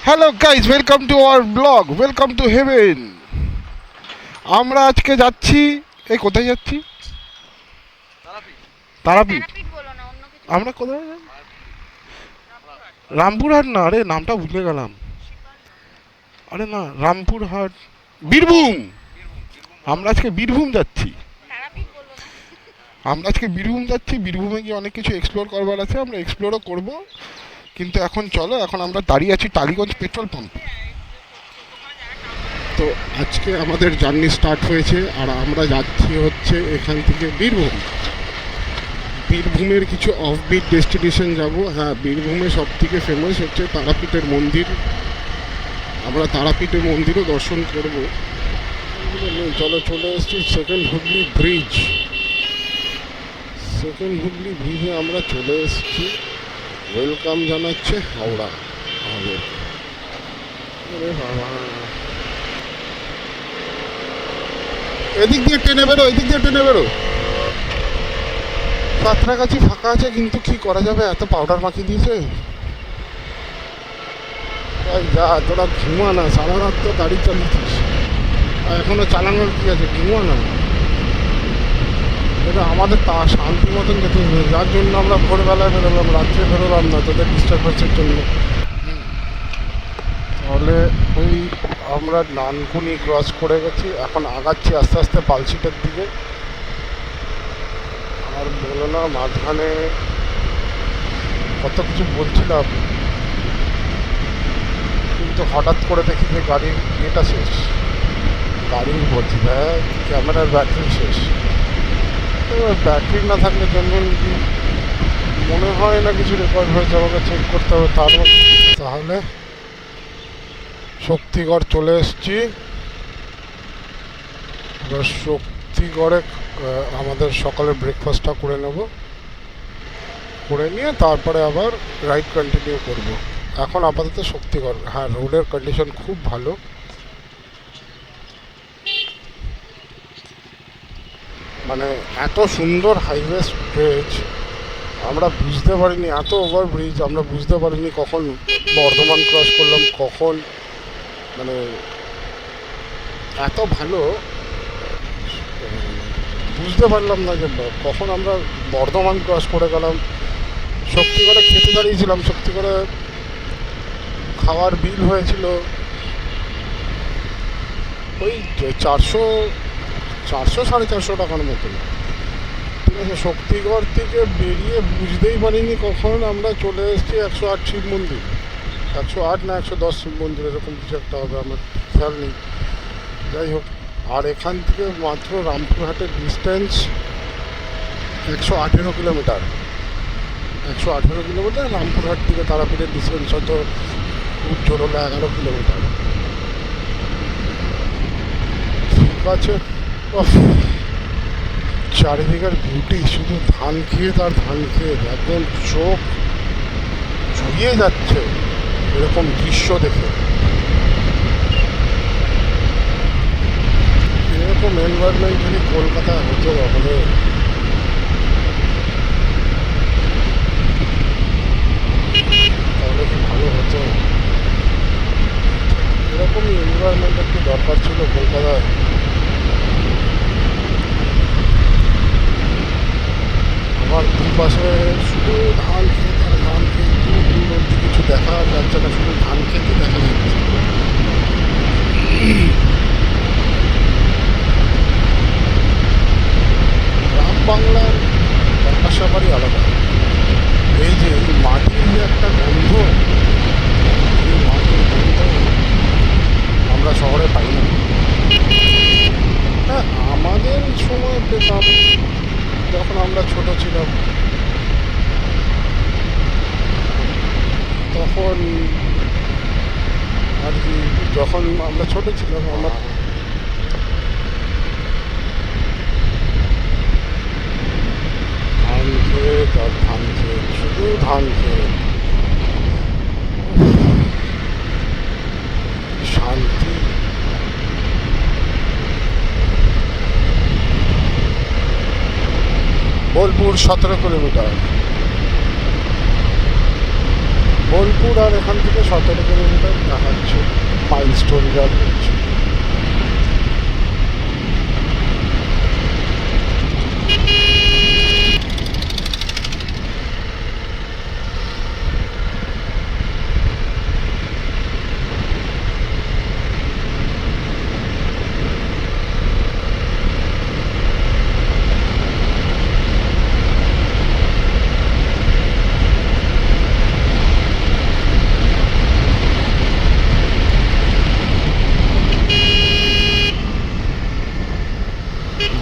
Hello guys, welcome to our blog, welcome to heaven. আমরা আজকে যাচ্ছি, এই কোথায় যাচ্ছি? তারাপীঠ। আমরা কোথায় যাচ্ছি? রামপুরহাট না, আরে নামটা ভুলে গেলাম। আরে না, রামপুরহাট, বীরভূম। আমরা আজকে বীরভূম যাচ্ছি। বীরভূমে গিয়ে অনেক কিছু এক্সপ্লোর করবার আছে, আমরা এক্সপ্লোরও করব। কিন্তু এখন চলো, এখন আমরা দাঁড়িয়ে আছি টালিগঞ্জ পেট্রোল পাম্পে। তো আজকে আমাদের জার্নি স্টার্ট হয়েছে, আর আমরা যাচ্ছি হচ্ছে এখান থেকে বীরভূম। বীরভূমের কিছু অফবিট ডেস্টিনেশন যাব। হ্যাঁ, বীরভূমে সব থেকে ফেমাস হচ্ছে তারাপীঠের মন্দির। আমরা তারাপীঠের মন্দিরও দর্শন করব। চলো, চলে এসেছি second Hooghly bridge. Second Hooghly ব্রিজে আমরা চলে এসেছি। ওয়েলকাম জানাচ্ছে হাওড়া আমাদের। আরে বাবা, এদিক দিয়ে টেনে বেরো, এদিক দিয়ে টেনে বেরো। সাঁতরাগাছি ফাঁকা আছে, কিন্তু কি করা যাবে, এত পাউডার মাখিয়ে দিয়েছে। তাই যা, তোরা ঘুমা না, সারা রাত তো গাড়ি চালিয়েছিস, আর এখনো চালানোর কি আছে, ঘুমা না। এটা আমাদের তা শান্তি মতন যেতে হবে, যার জন্য আমরা ভোরবেলায় বেরোলাম, রাত্রে বেরোলাম না তোদের ডিস্টার্বেন্সের জন্য। তাহলে ওই আমরা নানকুনি ক্রস করে গেছি, এখন আগাচ্ছি আস্তে আস্তে পালসিটের দিকে। আর বলো না, মাঝখানে কত কিছু বলছিলাম, কিন্তু হঠাৎ করে দেখি যে গাড়ির ইয়েটা শেষ। গাড়ির বলছি, হ্যাঁ, ক্যামেরার ব্যাটারি শেষ। এবার ব্যাটারি না থাকলে যেমন মনে হয় না কিছু রেকর্ড হয়েছে, আমাকে চেক করতে হবে। তাহলে শক্তিগড় চলে এসছি। এবার শক্তিগড়ে আমাদের সকালের ব্রেকফাস্টটা করে নেব, করে নিয়ে তারপরে আবার রাইড কন্টিনিউ করব। এখন আপাতত শক্তিগড়। হ্যাঁ, রোডের কন্ডিশন খুব ভালো, মানে এত সুন্দর হাইওয়ে স্ট্রেচ আমরা বুঝতে পারিনি, এত ওভার ব্রিজ আমরা বুঝতে পারিনি কখন বর্ধমান ক্রস করলাম, কখন মানে এত ভালো বুঝতে পারলাম না যে কখন আমরা বর্ধমান ক্রস করে গেলাম। শক্তিগড়ে খেতে দাঁড়িয়েছিলাম, শক্তিগড়ে খাওয়ার বিল হয়েছিল ওই 400 400-450 টাকার মতন। ঠিক আছে, শক্তিগড় থেকে বেরিয়ে বুঝতেই পারিনি কখন আমরা চলে এসেছি 108 শিব মন্দির। 108 না 110 শিব মন্দির, এরকম কিছু একটা হবে, আমার খেয়াল নেই। যাই হোক, আর এখান থেকে মাত্র রামপুরহাটের ডিস্টেন্স 118 কিলোমিটার। 118 কিলোমিটার। রামপুরহাট থেকে তারাপীঠের ডিস্টেন্স হয়তো খুব জোর হলো 11 কিলোমিটার। ঠিক আছে। চারিদিকের বিউটি, শুধু ধান ক্ষেত আর ধান ক্ষেত, একদম চোখ জুড়িয়ে যাচ্ছে এরকম দৃশ্য দেখে। এরকম এনভায়রনমেন্ট যদি কলকাতায় হতো তাহলে কি ভালো হতো। এরকমই এনভায়রনমেন্ট একটু দরকার ছিল কলকাতায়। আমার দুপাশে শুধু ধান ক্ষেত আর ধান ক্ষেত, দূর অব্দি কিছু দেখা যাচ্ছে না, শুধু ধান ক্ষেতই দেখা যাচ্ছে। গ্রাম বাংলার ব্যাপার স্যাপারই আলাদা। এই যে এই মাটির যে একটা গন্ধ, এই মাটির গন্ধ আমরা শহরে পাই না। হ্যাঁ, আমাদের সময় পেতাম যখন আমরা ছোট ছিলাম, তখন আর কি, যখন আমরা ছোট ছিলাম আমার ধান ক্ষেত আর ধান ক্ষেত, শুধু ধান ক্ষেত, শান্তি। বোলপুর 17 কিলোমিটার। বোলপুর আর এখান থেকে 17 কিলোমিটার। বিরাট হচ্ছে।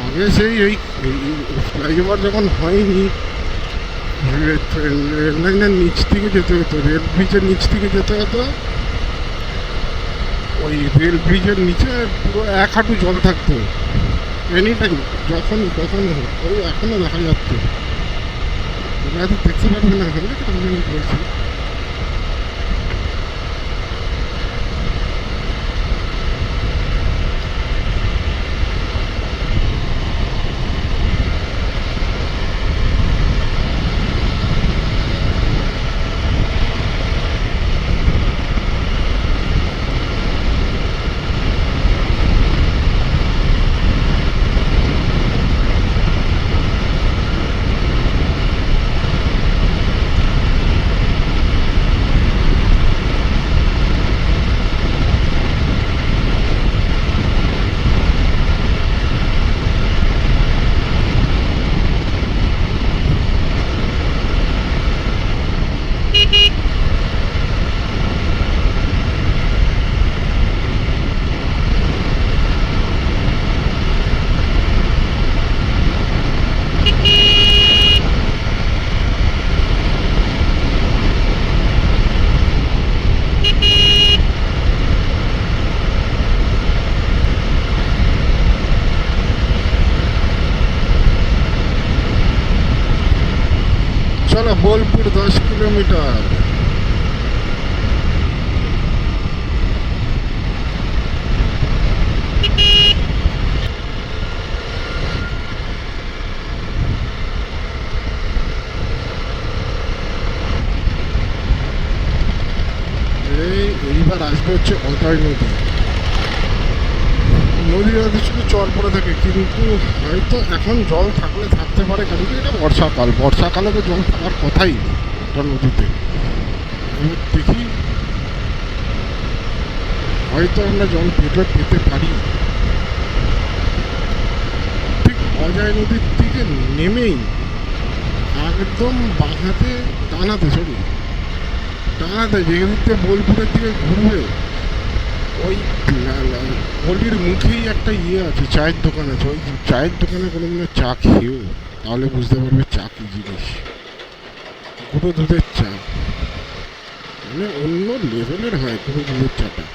আগে সেই এই ফ্লাইওভার যখন হয়নি, রেল লাইনের নিচ থেকে যেতে হতো, রেল ব্রিজের নিচ থেকে যেতে হতো। ওই রেল ব্রিজের নিচে পুরো এক হাঁটু জল থাকতো এনি টাইম, যখনই কখনো হোক। ওই এখনও দেখা যাচ্ছে, ওরা তো দেখতে পারবে না, হলে আমি বলছি। চলো, বোলপুর 10 কিলোমিটার। এইবার আসবে হচ্ছে অজয় নদী। নদীর মধ্যে শুধু চর পড়ে থাকে, কিন্তু হয়তো এখন জল থাকলে থাকতে পারে, কারণ কি এটা বর্ষাকাল, বর্ষাকালে তো জল থাকার কথাই নেই এটা নদীতে। এবার দেখি, হয়তো আমরা জল পেতে পারি। ঠিক অজয় নদীর থেকে নেমেই একদম বাঁহাতে ডানাতে, ডানাতে যেখান থেকে বোলপুরের দিকে ঘুরবে, ওই গলির মুখেই একটা আছে, চায়ের দোকান আছে। ওই চায়ের দোকানে কোনো দিনও চা খেয়েও, তাহলে বুঝতে পারবে চা কী জিনিস। গুঁড়ো দুধের চা, মানে অন্য লেভেলের হয় গুঁড়ো দুধের চাটা।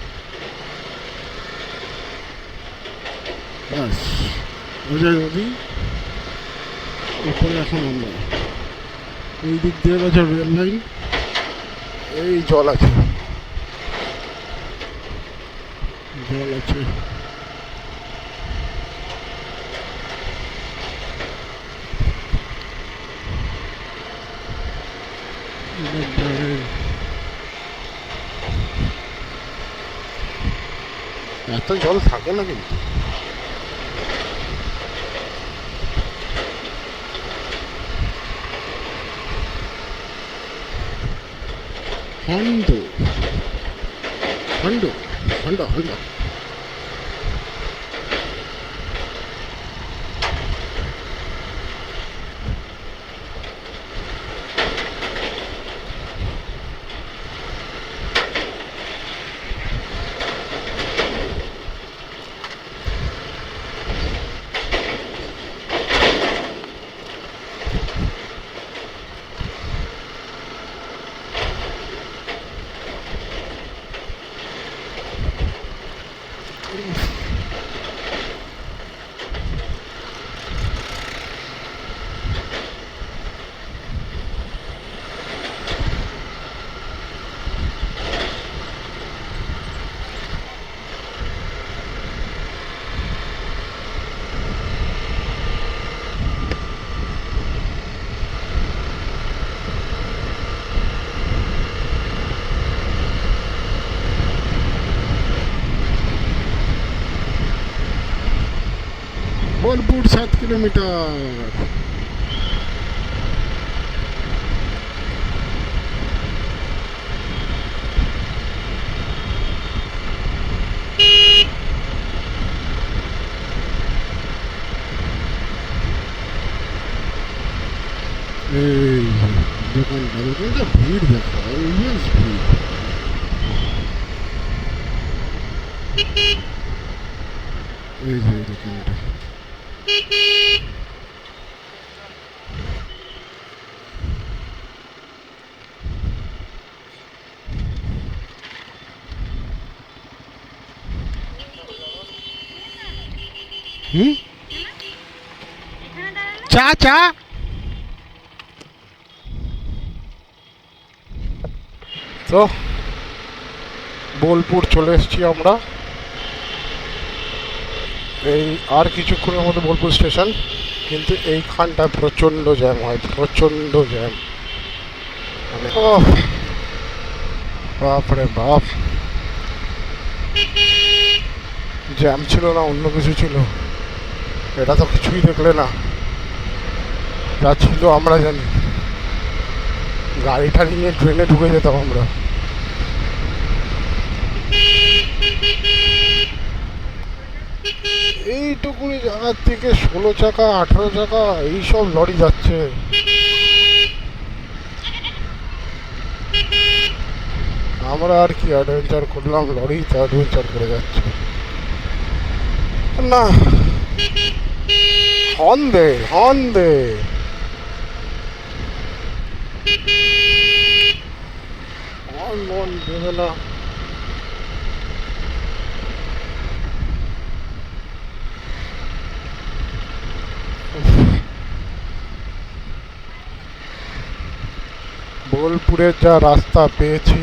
বাস, অজয় নদী উপরে। এখন আমরা এই দিক দিয়ে গেছে রেল লাইন, এই জল আছে, জল আছে। এত জল থাকে না কিন্তু। হন্ড হন্ড হন্ড হন্ড বোলপুর 7 কিলোমিটার। এই দোকানটা দোকানটা ভিড় দেখো, অলওয়েজ ভিড়। এই যে এই দোকানটা, হুম, চা চা। তো বোলপুর চলে এসেছি আমরা। এই আর কিছুক্ষণের মধ্যে বোলপুর স্টেশন। কিন্তু এইখানটা প্রচণ্ড জ্যাম হয়, প্রচণ্ড জ্যাম। মানে ও বাপরে বাপ, জ্যাম ছিল না অন্য কিছু ছিল? এটা তো কিছুই দেখলে না, যা ছিল আমরা জানি। গাড়িটা নিয়ে ট্রেনে ঢুকে যেতাম আমরা। এইটুকুনি জায়গার থেকে 16 চাকা 18 চাকা এইসব লরি যাচ্ছে। আমরা আর কি অ্যাডভেঞ্চার করলাম, লরি তো অ্যাডভেঞ্চার করে যাচ্ছে না। হর্ন দে, হর্ন দে। হর্ন মন দেবে না। বোলপুরের যা রাস্তা পেয়েছি,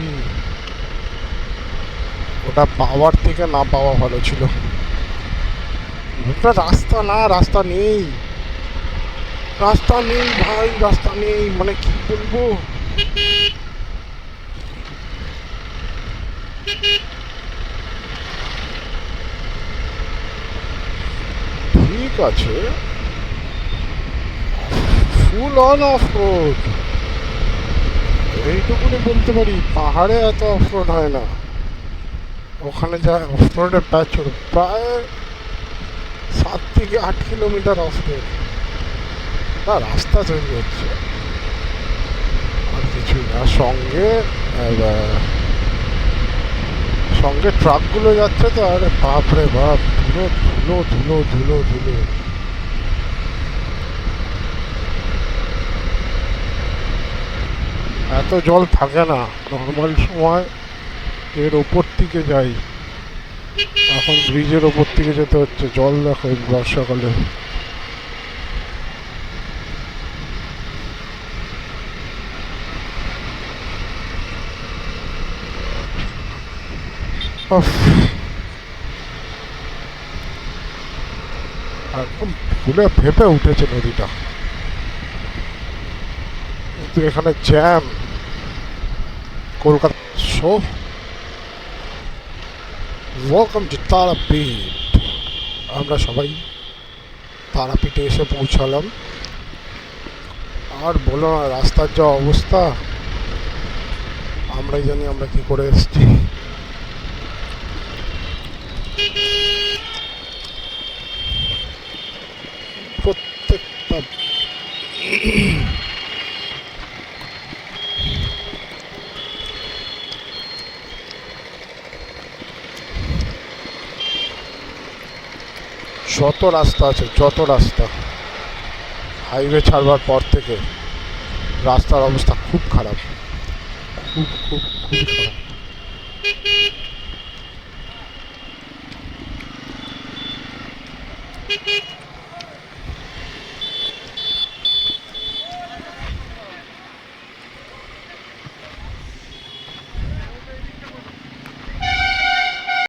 ওটা পাওয়ার থেকে না পাওয়া ভালো ছিল। ওটা রাস্তা না, রাস্তা নেই, রাস্তা নেই ভাই, রাস্তা নেই, মানে কি বলবো। ঠিক আছে, ফুল অন অফ রোড এইটুকুনি বলতে পারি। পাহাড়ে এত অফ রোড হয় না, ওখানে যা অফ রোডের প্যাচ প্রায় 7 থেকে 8 কিলোমিটার অফ রোড। না রাস্তা তৈরি হচ্ছে, আর কিছুই না। সঙ্গে সঙ্গে ট্রাকগুলো যাচ্ছে তো, আরে বাপরে বাপ, ধুলো ধুলো ধুলো ধুলো ধুলো। এত জল থাকে না নর্মাল সময়, এর ওপর থেকে যাই। এখন ব্রিজের ওপর থেকে যেতে হচ্ছে। জল দেখো বর্ষাকালে। একদম ফুলে ফেপে উঠেছে নদীটা, কিন্তু এখানে jam. Kolkata. So welcome to Tarapith. আমরা সবাই তারাপীঠে এসে পৌঁছালাম। আর বলো না, রাস্তার যা অবস্থা, আমরাই জানি আমরা কি করে এসেছি। প্রত্যেকটা যত রাস্তা আছে, যত রাস্তা হাইওয়ে ছাড়বার পর থেকে রাস্তার অবস্থা খুব খারাপ, খুব খুব খুবই খারাপ।